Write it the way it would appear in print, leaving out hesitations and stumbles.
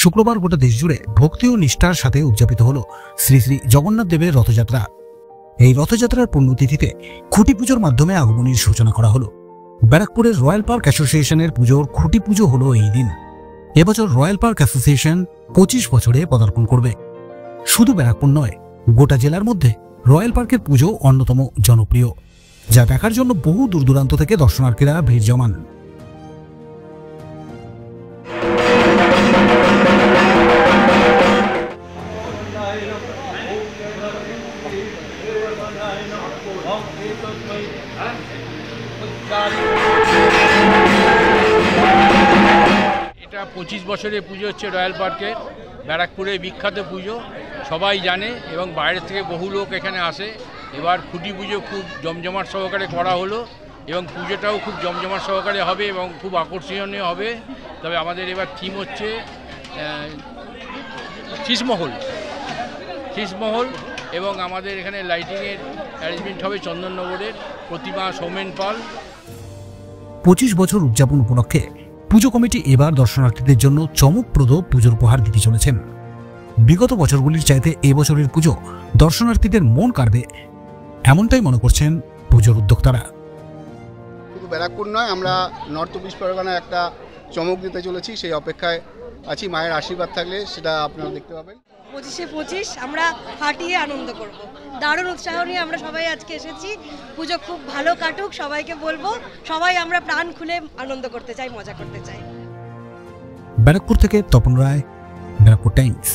শুক্রবার গোটা দেশ জুড়ে ভক্তি ও নিষ্ঠার সাথে উদযাপিত হল শ্রী শ্রী জগন্নাথ দেবের রথযাত্রা। এই রথযাত্রার পুণ্যতিথিতে খুঁটি পুজোর মাধ্যমে আগমনীর সূচনা করা হলো। ব্যারাকপুরের রয়্যাল পার্ক অ্যাসোসিয়েশনের পুজোর খুঁটি পুজো হলো এই দিন। এবছর রয়্যাল পার্ক অ্যাসোসিয়েশন 25 বছরে পদার্পণ করবে। শুধু ব্যারাকপুর নয়, গোটা জেলার মধ্যে রয়্যাল পার্কের পুজো অন্যতম জনপ্রিয়, যা দেখার জন্য বহু দূর দূরান্ত থেকে দর্শনার্থীরা ভিড় জমান। এটা 25 বছরের পুজো হচ্ছে রয়্যাল পার্কের, ব্যারাকপুরের বিখ্যাত পুজো, সবাই জানে এবং বাইরে থেকে বহু লোক এখানে আসে। এবার খুঁটি পুজো খুব জমজমাট সহকারে করা হলো এবং পুজোটাও খুব জমজমাট সহকারে হবে এবং খুব আকর্ষণীয় হবে। তবে আমাদের এবার থিম হচ্ছে ছিসমহল এবং আমাদের এখানে লাইটিংয়ের অ্যারেঞ্জমেন্ট হবে চন্দননগরের প্রতিমা সৌমেন পাল। 25 বছর উদযাপন উপলক্ষে পুজো কমিটি এবার দর্শনার্থীদের জন্য চমকপ্রদ পুজোর উপহার দিতে চলেছেন। বিগত বছরগুলির চাইতে এবছরের পুজো দর্শনার্থীদের মন কাড়বে, এমনটাই মনে করছেন পুজোর উদ্যোক্তারা। শুধু ব্যারাকপুর নয়, আমরা নর্থ 24 পরগনায় একটা চমক দিতে চলেছি, সেই অপেক্ষায় আছি। মায়ের আশীর্বাদ থাকলে সেটা আপনারা দেখতে পাবেন। 25 আমরা ফাটিয়ে আনন্দ করব। দারুণ উৎসাহ নিয়ে আমরা সবাই আজকে এসেছি। পুজো খুব ভালো কাটুক, সবাইকে বলবো। সবাই আমরা প্রাণ খুলে আনন্দ করতে চাই, মজা করতে চাই। ব্যারাকপুর থেকে তপন রায়, ব্যারাকপুর টাইমস।